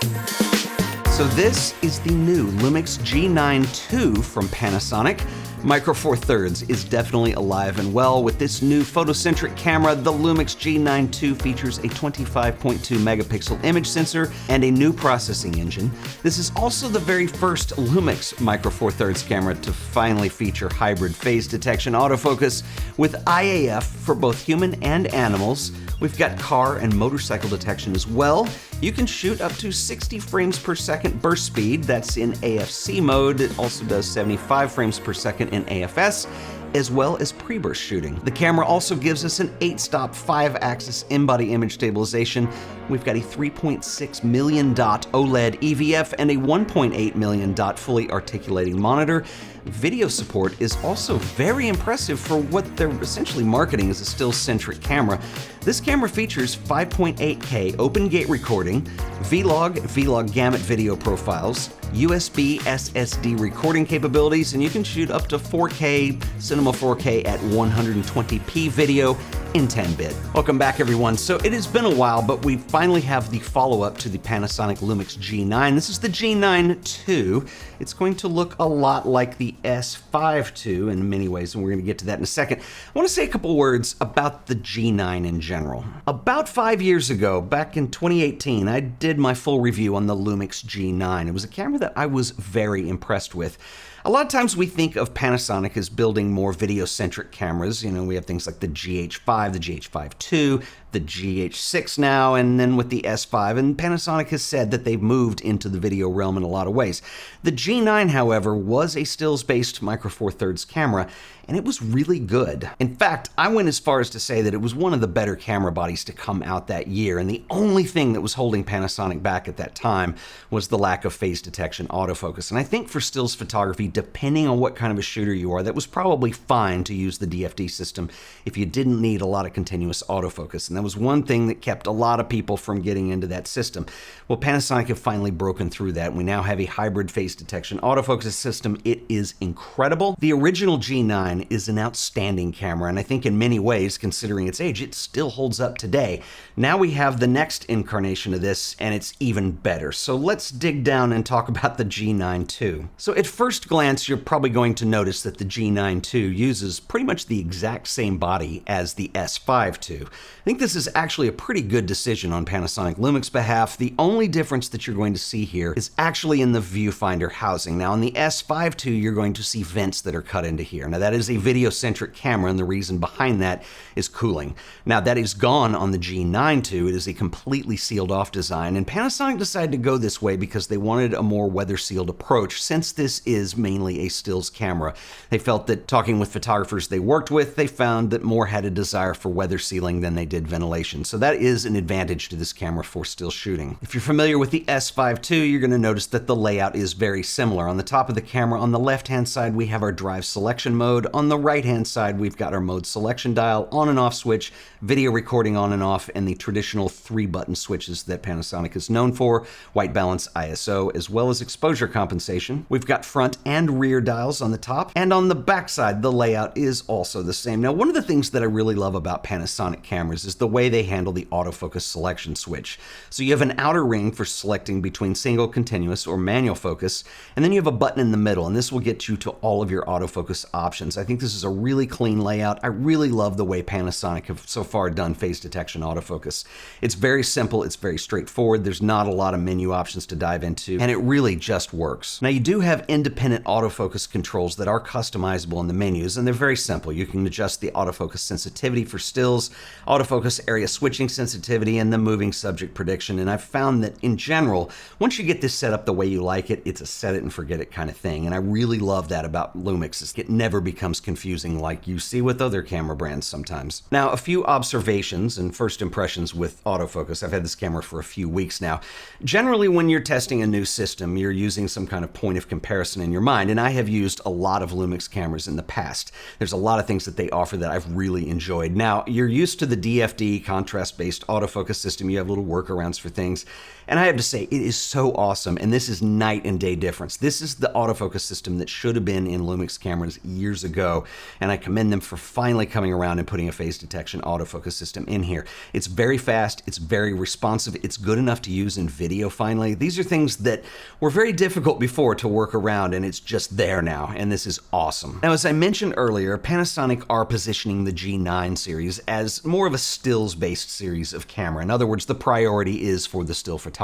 So this is the new Lumix G9 II from Panasonic. Micro Four Thirds is definitely alive and well. With this new photo-centric camera, the Lumix G9 II features a 25.2 megapixel image sensor and a new processing engine. This is also the very first Lumix Micro Four Thirds camera to finally feature hybrid phase detection autofocus with IAF for both human and animals. We've got car and motorcycle detection as well. You can shoot up to 60 frames per second burst speed. That's in AFC mode. It also does 75 frames per second in AFS, as well as pre-burst shooting. The camera also gives us an 8-stop 5-axis in-body image stabilization. We've got a 3.6 million dot OLED EVF and a 1.8 million dot fully articulating monitor. Video support is also very impressive for what they're essentially marketing as a still-centric camera. This camera features 5.8K open gate recording, Vlog gamut video profiles, USB SSD recording capabilities, and you can shoot up to 4K, Cinema 4K at 120p video in 10-bit. Welcome back, everyone. So it has been a while, but we finally have the follow-up to the Panasonic Lumix G9. This is the G9 II. It's going to look a lot like the S5 II in many ways, and we're going to get to that in a second. I want to say a couple words about the G9 in general. About 5 years ago, back in 2018, I did my full review on the Lumix G9. It was a camera that I was very impressed with. A lot of times we think of Panasonic as building more video-centric cameras. You know, we have things like the GH5, the GH5 II, the GH6 now, and then with the S5, and Panasonic has said that they've moved into the video realm in a lot of ways. The G9, however, was a stills-based Micro Four Thirds camera, and it was really good. In fact, I went as far as to say that it was one of the better camera bodies to come out that year, and the only thing that was holding Panasonic back at that time was the lack of phase detection autofocus. And I think for stills photography, depending on what kind of a shooter you are, that was probably fine to use the DFD system if you didn't need a lot of continuous autofocus. And that was one thing that kept a lot of people from getting into that system. Well, Panasonic have finally broken through that. We now have a hybrid phase detection autofocus system. It is incredible. The original G9 is an outstanding camera, and I think in many ways, considering its age, it still holds up today. Now we have the next incarnation of this, and it's even better. So let's dig down and talk about the G9 II. So at first glance, you're probably going to notice that the G9 II uses pretty much the exact same body as the S5 II. I think this is actually a pretty good decision on Panasonic Lumix behalf. The only difference that you're going to see here is actually in the viewfinder housing. Now, on the S5 II, you're going to see vents that are cut into here. Now, that is a video-centric camera, and the reason behind that is cooling. Now, that is gone on the G9 II. It is a completely sealed-off design, and Panasonic decided to go this way because they wanted a more weather-sealed approach. Since this is mainly a stills camera, they felt that talking with photographers they worked with, they found that more had a desire for weather sealing than they did ventilation. So that is an advantage to this camera for still shooting. If you're familiar with the S5 II, you're going to notice that the layout is very similar. On the top of the camera, on the left-hand side, we have our drive selection mode. On the right-hand side, we've got our mode selection dial, on and off switch, video recording on and off, and the traditional 3-button switches that Panasonic is known for, white balance, ISO, as well as exposure compensation. We've got front and rear dials on the top, and on the back side, the layout is also the same. Now, one of the things that I really love about Panasonic cameras is the way they handle the autofocus selection switch. So you have an outer ring for selecting between single, continuous, or manual focus, and then you have a button in the middle, and this will get you to all of your autofocus options. I think this is a really clean layout. I really love the way Panasonic have so far done phase detection autofocus. It's very simple, it's very straightforward, there's not a lot of menu options to dive into, and it really just works. Now, you do have independent autofocus controls that are customizable in the menus, and they're very simple. You can adjust the autofocus sensitivity for stills, autofocus area switching sensitivity, and the moving subject prediction. And I've found that in general, once you get this set up the way you like it, it's a set it and forget it kind of thing. And I really love that about Lumix, is it never becomes confusing like you see with other camera brands sometimes. Now, a few observations and first impressions with autofocus. I've had this camera for a few weeks now. Generally, when you're testing a new system, you're using some kind of point of comparison in your mind, and I have used a lot of Lumix cameras in the past. There's a lot of things that they offer that I've really enjoyed. Now, you're used to the DFD contrast-based autofocus system. You have little workarounds for things, And I have to say, it is so awesome, and this is night and day difference. This is the autofocus system that should have been in Lumix cameras years ago, and I commend them for finally coming around and putting a phase detection autofocus system in here. It's very fast, it's very responsive, it's good enough to use in video finally. These are things that were very difficult before to work around, and it's just there now, and this is awesome. Now, as I mentioned earlier, Panasonic are positioning the G9 series as more of a stills-based series of camera. In other words, the priority is for the still photographer.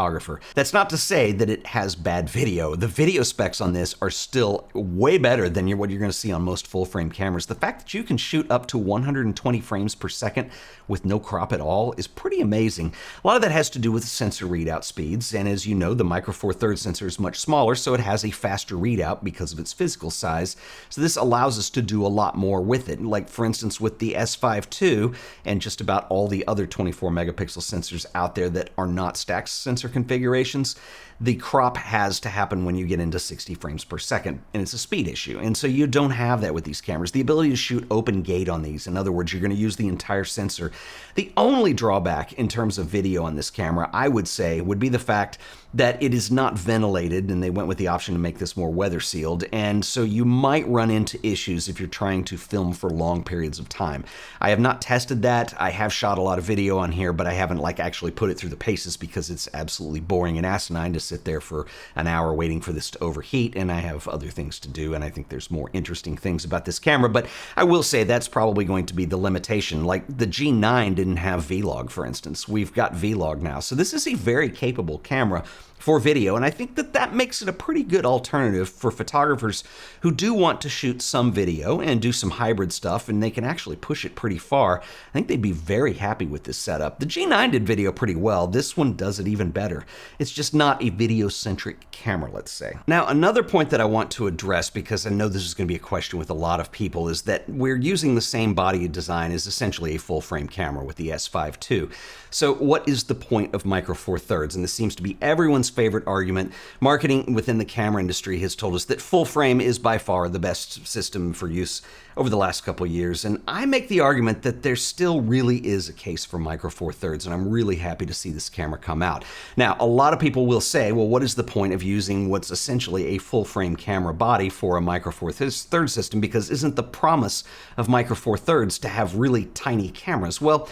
That's not to say that it has bad video. The video specs on this are still way better than what you're going to see on most full-frame cameras. The fact that you can shoot up to 120 frames per second with no crop at all is pretty amazing. A lot of that has to do with sensor readout speeds, and as you know, the Micro Four Thirds sensor is much smaller, so it has a faster readout because of its physical size. So this allows us to do a lot more with it. Like, for instance, with the S5 II and just about all the other 24 megapixel sensors out there that are not stacked sensor configurations, the crop has to happen when you get into 60 frames per second, and it's a speed issue. And so you don't have that with these cameras. The ability to shoot open gate on these, in other words, you're going to use the entire sensor. The only drawback in terms of video on this camera, I would say, would be the fact that it is not ventilated, and they went with the option to make this more weather sealed, and so you might run into issues if you're trying to film for long periods of time. I have not tested that. I have shot a lot of video on here, but I haven't actually put it through the paces because it's absolutely boring and asinine to sit there for an hour waiting for this to overheat, and I have other things to do, and I think there's more interesting things about this camera. But I will say that's probably going to be the limitation. Like, the G9 didn't have Vlog, for instance. We've got Vlog now, so this is a very capable camera for video, and I think that that makes it a pretty good alternative for photographers who do want to shoot some video and do some hybrid stuff, and they can actually push it pretty far. I think they'd be very happy with this setup. The G9 did video pretty well. This one does it even better. It's just not a video-centric camera, let's say. Now, another point that I want to address, because I know this is going to be a question with a lot of people, is that we're using the same body design as essentially a full-frame camera with the S5 II. So what is the point of Micro Four Thirds? And this seems to be everyone's favorite argument. Marketing within the camera industry has told us that full frame is by far the best system for use over the last couple of years, and I make the argument that there still really is a case for Micro Four Thirds, and I'm really happy to see this camera come out. Now, a lot of people will say, well, what is the point of using what's essentially a full frame camera body for a Micro Four Thirds system, because isn't the promise of Micro Four Thirds to have really tiny cameras? Well,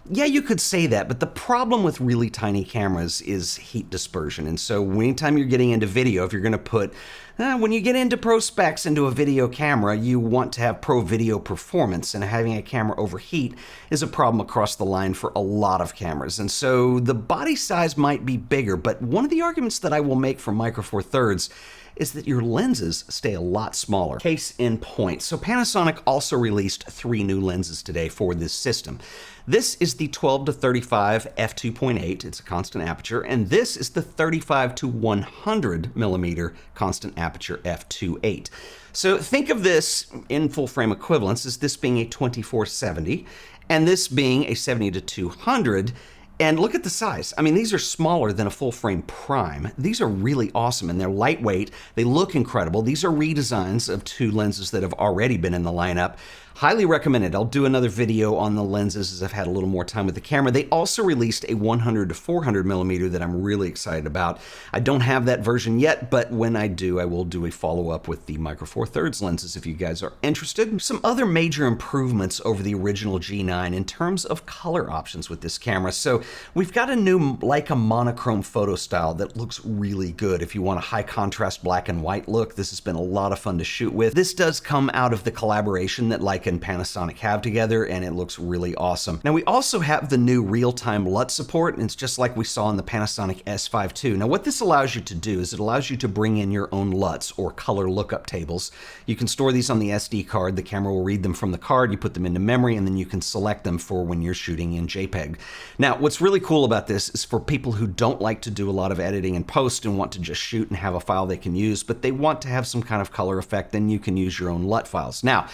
yeah, you could say that, but the problem with really tiny cameras is heat dispersion. And so anytime you're getting into video, if you're going to put, when you get into pro specs into a video camera, you want to have pro video performance, and having a camera overheat is a problem across the line for a lot of cameras. And so the body size might be bigger, but one of the arguments that I will make for Micro Four Thirds is that your lenses stay a lot smaller. Case in point. So Panasonic also released 3 new lenses today for this system. This is the 12 to 35 f2.8, it's a constant aperture, and this is the 35 to 100 millimeter constant aperture f2.8. So think of this in full frame equivalence as this being a 24-70, and this being a 70 to 200. And look at the size. I mean, these are smaller than a full-frame prime. These are really awesome, and they're lightweight. They look incredible. These are redesigns of 2 lenses that have already been in the lineup. Highly recommended. I'll do another video on the lenses as I've had a little more time with the camera. They also released a 100 to 400 millimeter that I'm really excited about. I don't have that version yet, but when I do, I will do a follow-up with the Micro Four Thirds lenses if you guys are interested. Some other major improvements over the original G9 in terms of color options with this camera. So we've got a new Leica monochrome photo style that looks really good. If you want a high contrast black and white look, this has been a lot of fun to shoot with. This does come out of the collaboration that Leica and Panasonic have together, and it looks really awesome. Now, we also have the new real-time LUT support, and it's just like we saw in the Panasonic S5 II. Now, what this allows you to do is it allows you to bring in your own LUTs, or color lookup tables. You can store these on the SD card. The camera will read them from the card. You put them into memory, and then you can select them for when you're shooting in JPEG. Now, what's really cool about this is for people who don't like to do a lot of editing and post and want to just shoot and have a file they can use, but they want to have some kind of color effect, then you can use your own LUT files. Now,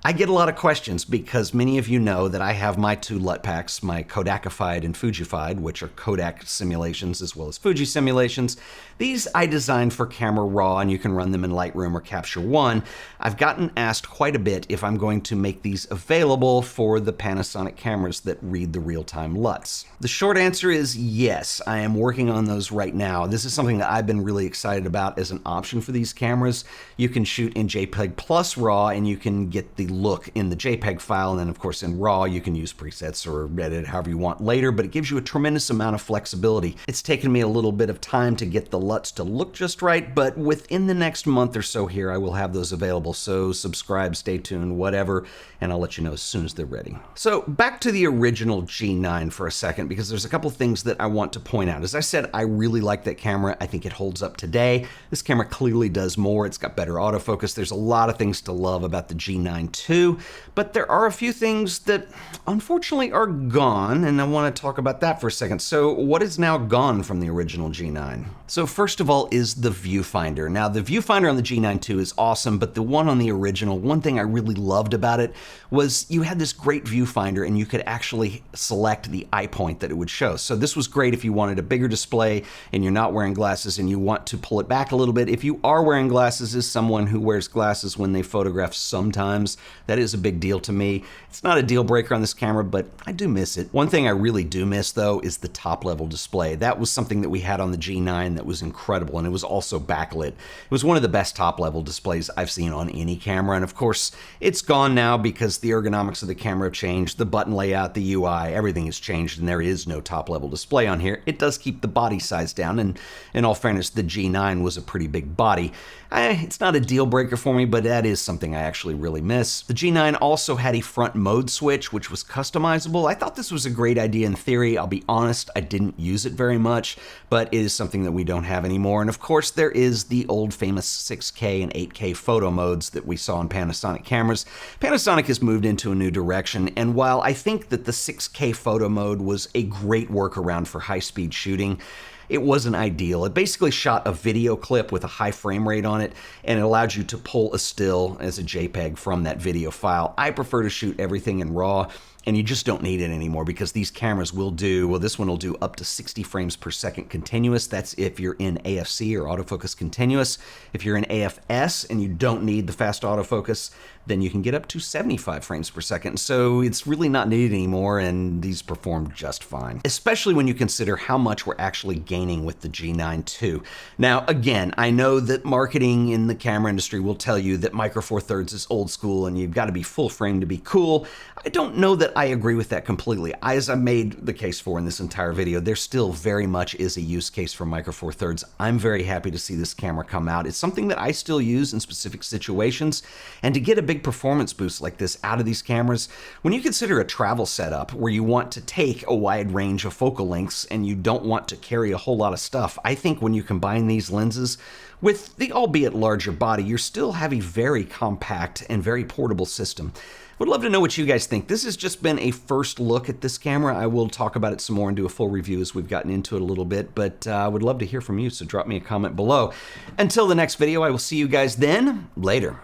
I get a lot of questions because many of you know that I have my two LUT packs, my Kodakified and Fujified, which are Kodak simulations as well as Fuji simulations. These I designed for camera raw, and you can run them in Lightroom or Capture One. I've gotten asked quite a bit if I'm going to make these available for the Panasonic cameras that read the real-time LUTs. The short answer is yes, I am working on those right now. This is something that I've been really excited about as an option for these cameras. You can shoot in JPEG plus RAW, and you can get the look in the JPEG file, and then of course in RAW you can use presets or edit however you want later, but it gives you a tremendous amount of flexibility. It's taken me a little bit of time to get the LUTs to look just right, but within the next month or so here I will have those available, so subscribe, stay tuned, whatever, and I'll let you know as soon as they're ready. So back to the original G9 for a second, because there's a couple things that I want to point out. As I said, I really like that camera. I think it holds up today. This camera clearly does more. It's got better autofocus. There's a lot of things to love about the G9 II, but there are a few things that unfortunately are gone, and I want to talk about that for a second. So what is now gone from the original G9? So first of all is the viewfinder. Now the viewfinder on the G9 II is awesome, but the one on the original, one thing I really loved about it was you had this great viewfinder and you could actually select the eye point that it would show. So this was great if you wanted a bigger display and you're not wearing glasses and you want to pull it back a little bit. If you are wearing glasses, as someone who wears glasses when they photograph sometimes, that is a big deal to me. It's not a deal breaker on this camera, but I do miss it. One thing I really do miss though is the top level display. That was something that we had on the G9 that was incredible, and it was also backlit. It was one of the best top level displays I've seen on any camera, and of course it's gone now because the ergonomics of the camera have changed, the button layout, the UI, everything has changed, and there is no top level display on here. It does keep the body size down, and in all fairness, the G9 was a pretty big body. It's not a deal breaker for me, but that is something I actually really miss. The G9 also had a front mode switch, which was customizable. I thought this was a great idea in theory. I'll be honest, I didn't use it very much, but it is something that we don't have anymore. And of course, there is the old famous 6K and 8K photo modes that we saw in Panasonic cameras. Panasonic has moved into a new direction, and while I think that the 6K photo mode was a great workaround for high-speed shooting, it wasn't ideal. It basically shot a video clip with a high frame rate on it, and it allowed you to pull a still as a JPEG from that video file. I prefer to shoot everything in RAW, and you just don't need it anymore because these cameras will do, well, this one will do up to 60 frames per second continuous. That's if you're in AFC or autofocus continuous. If you're in AFS and you don't need the fast autofocus, then you can get up to 75 frames per second. So it's really not needed anymore, and these perform just fine, especially when you consider how much we're actually gaining with the G9 II. Now, again, I know that marketing in the camera industry will tell you that Micro Four Thirds is old school and you've got to be full frame to be cool. I don't know that I agree with that completely. As I made the case for in this entire video, there still very much is a use case for Micro Four Thirds. I'm very happy to see this camera come out. It's something that I still use in specific situations, and to get a big performance boost like this out of these cameras, when you consider a travel setup where you want to take a wide range of focal lengths and you don't want to carry a whole lot of stuff, I think when you combine these lenses with the albeit larger body, you still have a very compact and very portable system. Would love to know what you guys think. This has just been a first look at this camera. I will talk about it some more and do a full review as we've gotten into it a little bit, but I would love to hear from you, so drop me a comment below. Until the next video, I will see you guys then. Later.